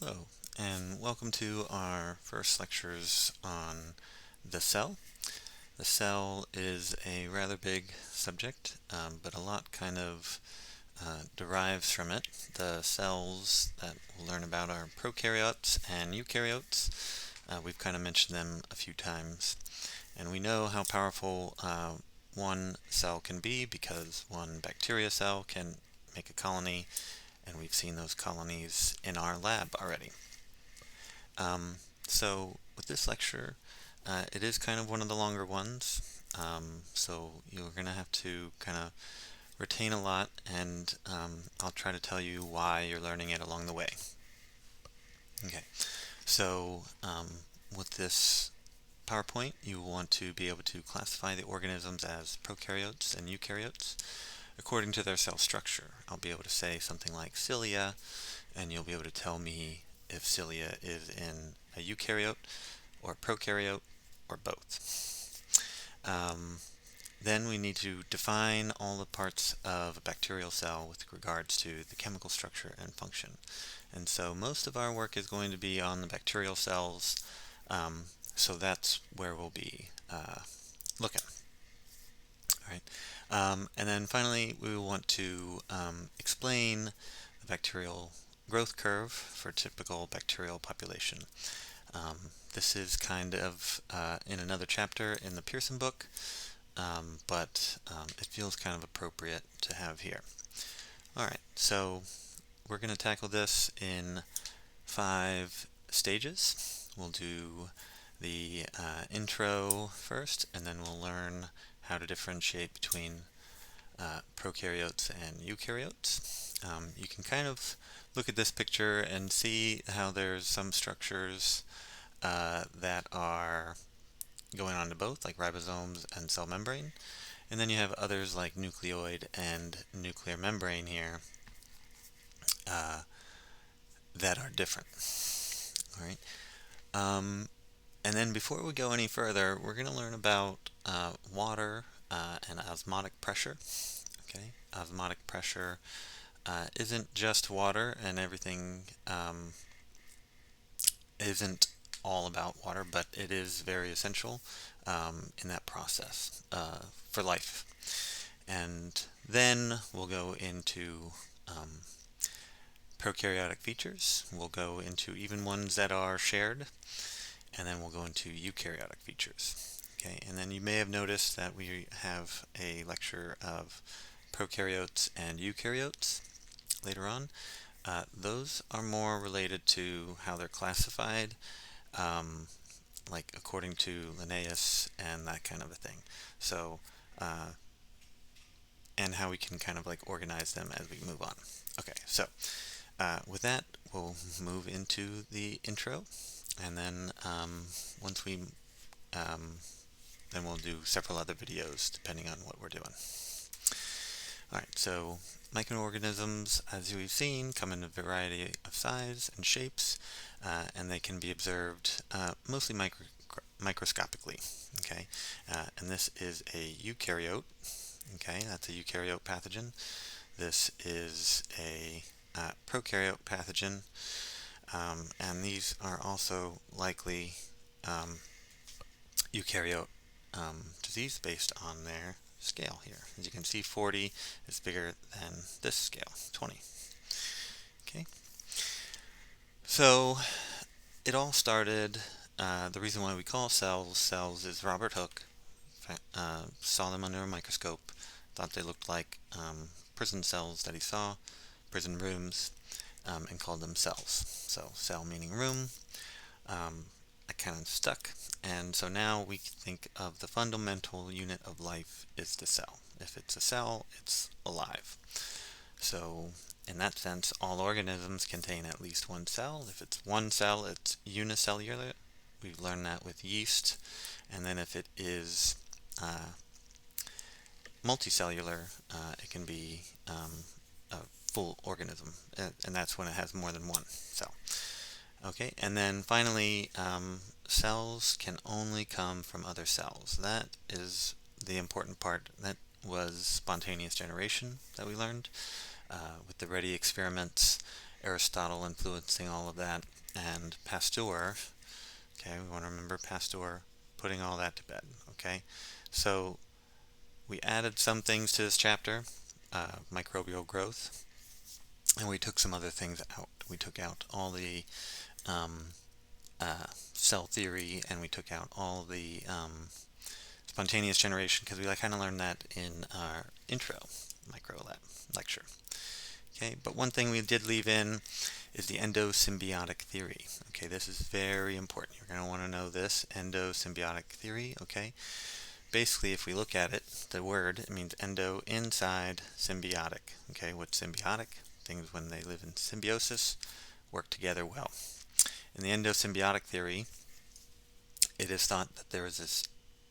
Hello, and welcome to our first lectures on the cell. The cell is a rather big subject, but a lot kind of derives from it. The cells that we'll learn about are prokaryotes and eukaryotes. We've kind of mentioned them a few times, and we know how powerful one cell can be because one bacteria cell can make a colony, and we've seen those colonies in our lab already. Um, so with this lecture, it is kind of one of the longer ones, so you're going to have to kind of retain a lot, and I'll try to tell you why you're learning it along the way. Okay, so with this PowerPoint, you want to be able to classify the organisms as prokaryotes and eukaryotes according to their cell structure. I'll be able to say something like cilia, and you'll be able to tell me if cilia is in a eukaryote or prokaryote or both. Um, then we need to define all the parts of a bacterial cell with regards to the chemical structure and function. And so most of our work is going to be on the bacterial cells, so that's where we'll be looking. All right. And then finally, we want to explain the bacterial growth curve for a typical bacterial population. This is kind of in another chapter in the Pearson book, but it feels kind of appropriate to have here. All right, so we're going to tackle this in 5 stages. We'll do the intro first, and then we'll learn how to differentiate between prokaryotes and eukaryotes. You can kind of look at this picture and see how there's some structures that are going on to both, like ribosomes and cell membrane. And then you have others like nucleoid and nuclear membrane here uh, that are different. All right. And then before we go any further, we're going to learn about water and osmotic pressure. Okay, osmotic pressure isn't just water, and everything isn't all about water, but it is very essential in that process for life. And then we'll go into prokaryotic features. We'll go into even ones that are shared, and then we'll go into eukaryotic features. Okay, and then you may have noticed that we have a lecture of prokaryotes and eukaryotes later on. Those are more related to how they're classified, um, like according to Linnaeus and that kind of a thing. So, and how we can kind of like organize them as we move on. Okay, so with that, we'll move into the intro, and then once we then we'll do several other videos depending on what we're doing. Alright, so microorganisms, as we've seen, come in a variety of size and shapes, and they can be observed mostly microscopically. Okay, and this is a eukaryote. Okay, that's a eukaryote pathogen. This is a prokaryote pathogen, and these are also likely eukaryote disease based on their scale here. As you can see, 40 is bigger than this scale, 20. Okay, so it all started, the reason why we call cells is Robert Hooke saw them under a microscope, thought they looked like prison cells that he saw, prison rooms, and called them cells. So cell meaning room. That kind of stuck, and so now we think of the fundamental unit of life is the cell. If it's a cell, it's alive. So in that sense, all organisms contain at least one cell. If it's one cell, it's unicellular. We've learned that with yeast. And then if it is multicellular, it can be a full organism, and that's when it has more than one cell. Okay, and then finally, cells can only come from other cells. That is the important part. That was spontaneous generation that we learned with the Reddy experiments. Aristotle influencing all of that, and Pasteur. Okay, we want to remember Pasteur putting all that to bed. Okay, so we added some things to this chapter, microbial growth, and we took some other things out. We took out all the um, cell theory, and we took out all the spontaneous generation, because we kind of learned that in our intro micro lab lecture. Okay, but one thing we did leave in is the endosymbiotic theory. Okay, this is very important. You're going to want to know this endosymbiotic theory. Okay, basically, if we look at it, the word, it means endo, inside, symbiotic. Okay, what's symbiotic? Things when they live in symbiosis work together well. In the endosymbiotic theory, it is thought that there is this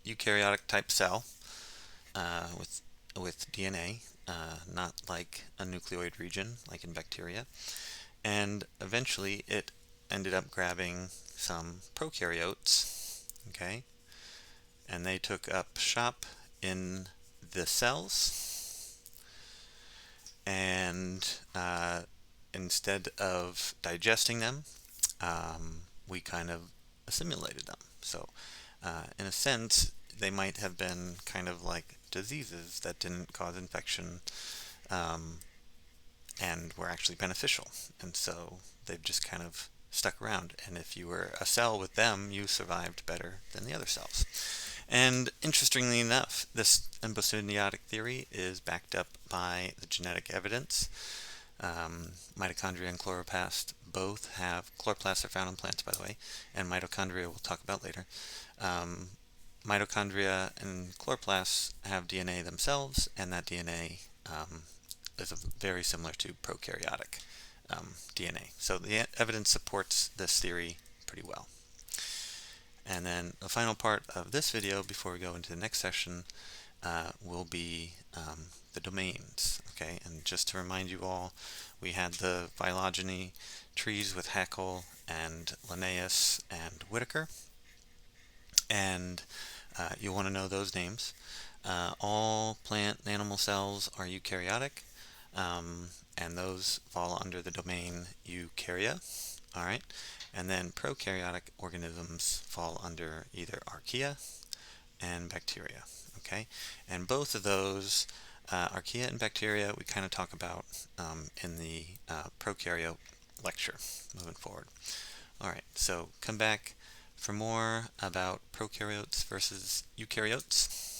eukaryotic type cell with DNA, not like a nucleoid region like in bacteria, and eventually it ended up grabbing some prokaryotes, okay, and they took up shop in the cells, and instead of digesting them, we kind of assimilated them. So in a sense, they might have been kind of like diseases that didn't cause infection, and were actually beneficial. And so they've just kind of stuck around. And if you were a cell with them, you survived better than the other cells. And interestingly enough, this endosymbiotic theory is backed up by the genetic evidence. Mitochondria and chloroplast both have, chloroplasts are found in plants, by the way, and mitochondria we'll talk about later. Mitochondria and chloroplasts have DNA themselves, and that DNA is very similar to prokaryotic DNA. So the evidence supports this theory pretty well. And then the final part of this video, before we go into the next session, will be the domains. Okay, and just to remind you all, we had the phylogeny trees with Haeckel and Linnaeus and Whitaker, and you'll want to know those names. All plant and animal cells are eukaryotic, and those fall under the domain Eukarya. All right, and then prokaryotic organisms fall under either Archaea and bacteria. Okay, and both of those, Archaea and bacteria, we kind of talk about in the prokaryote lecture moving forward. All right, so come back for more about prokaryotes versus eukaryotes.